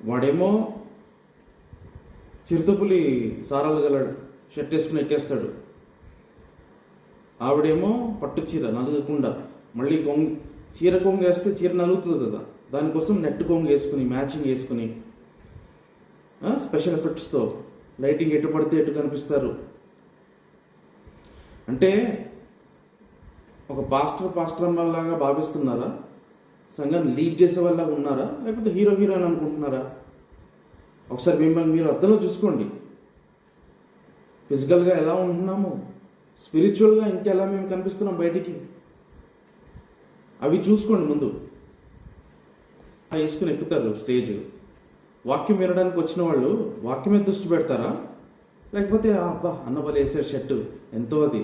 వాడేమో చిరుతపులి సారాలు గల షర్ట్ వేసుకుని ఎక్కేస్తాడు, ఆవిడేమో పట్టు చీర నలగకుండా, మళ్ళీ చీర కొంగు వేస్తే చీర నలుగుతుంది కదా, దానికోసం నెట్ కొంగు వేసుకుని మ్యాచింగ్ వేసుకుని స్పెషల్ ఎఫెక్ట్స్తో లైటింగ్ ఎటు పడితే ఎటు కనిపిస్తారు. అంటే ఒక పాస్టర్ లాగా భావిస్తున్నారా? సంఘాన్ని లీడ్ చేసే వాళ్ళ ఉన్నారా? లేకపోతే హీరో అని అనుకుంటున్నారా? ఒకసారి మిమ్మల్ని మీరు అర్థంలో చూసుకోండి. ఫిజికల్గా ఎలా ఉంటున్నాము, స్పిరిచువల్గా ఇంకెలా మేము కనిపిస్తున్నాం బయటికి, అవి చూసుకోండి. ముందు వేసుకుని ఎక్కుతారు స్టేజ్, వాక్యం వినడానికి వచ్చిన వాళ్ళు వాక్యం మీద దృష్టి పెడతారా? లేకపోతే అబ్బా అన్న భలే వేసాడు షర్టు, ఎంతో అది,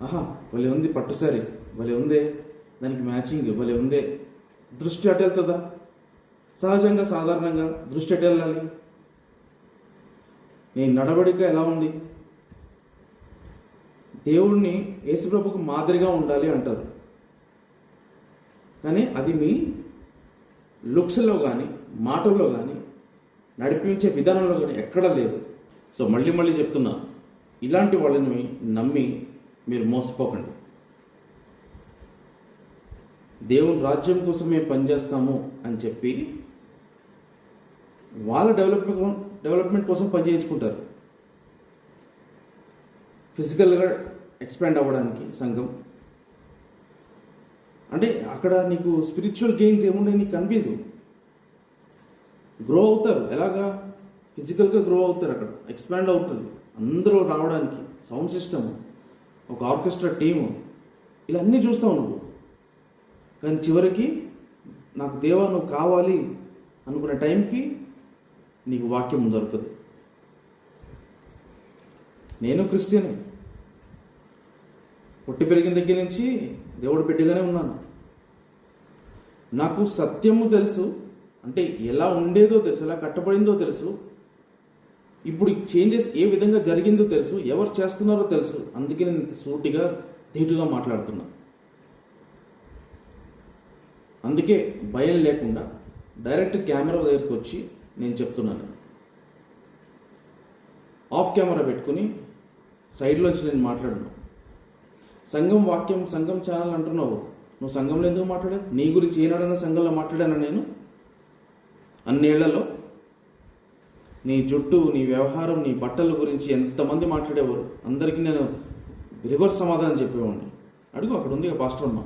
ఆహా భలే ఉంది, పట్టుసారి భలే ఉందే, దానికి మ్యాచింగ్ భలే ఉందే, దృష్టి అటు వెళ్తుందా? సహజంగా సాధారణంగా దృష్టి ఎటు వెళ్ళాలి? నీ నడవడిక ఎలా ఉంది? దేవుణ్ణి యేసుప్రభుకు మాదిరిగా ఉండాలి అంటారు, కానీ అది మీ లుక్స్లో కానీ మాటల్లో కానీ నడిపించే విధానంలో కానీ ఎక్కడా లేదు. సో మళ్ళీ చెప్తున్నా, ఇలాంటి వాళ్ళని నమ్మి మీరు మోసపోకండి. దేవుని రాజ్యం కోసం మేము పనిచేస్తాము అని చెప్పి వాళ్ళ డెవలప్మెంట్ కోసం పనిచేయించుకుంటారు. ఫిజికల్గా ఎక్స్పాండ్ అవ్వడానికి సంఘం అంటే అక్కడ నీకు స్పిరిచువల్ గెయిన్స్ ఏముండే నీకు కనిపించదు. గ్రో అవుతారు, ఎలాగా? ఫిజికల్గా గ్రో అవుతారు, అక్కడ ఎక్స్పాండ్ అవుతుంది అందరూ రావడానికి, సౌండ్ సిస్టమ్, ఒక ఆర్కెస్ట్రా టీము, ఇలా అన్నీ చూస్తావు నువ్వు. కానీ చివరికి నాకు దేవా నువ్వు కావాలి అనుకునే టైంకి నీకు వాక్యం దొరకదు. నేను క్రిస్టియనే, పుట్టి పెరిగిన దగ్గర నుంచి దేవుడు బిడ్డగానే ఉన్నాను. నాకు సత్యము తెలుసు, అంటే ఎలా ఉండేదో తెలుసు, ఎలా కట్టబడిందో తెలుసు, ఇప్పుడు చేంజెస్ ఏ విధంగా జరిగిందో తెలుసు, ఎవరు చేస్తున్నారో తెలుసు. అందుకే నేను సూటిగా ధీటుగా మాట్లాడుతున్నా. అందుకే భయం లేకుండా డైరెక్ట్ కెమెరా దగ్గరికి వచ్చి నేను చెప్తున్నాను. ఆఫ్ కెమెరా పెట్టుకుని సైడ్లోంచి నేను మాట్లాడను. సంఘం వాక్యం, సంఘం ఛానల్ అంటున్నావు, నువ్వు సంఘంలో ఎందుకు మాట్లాడావు? నీ గురించి ఏనాడైనా సంఘంలో మాట్లాడాను నేను? అన్నేళ్లలో నీ జుట్టు, నీ వ్యవహారం, నీ బట్టల గురించి ఎంతమంది మాట్లాడేవారు? అందరికీ నేను రివర్స్ సమాధానం చెప్పేవాడిని. అడుగు, అక్కడ ఉంది పాస్టర్ అమ్మ.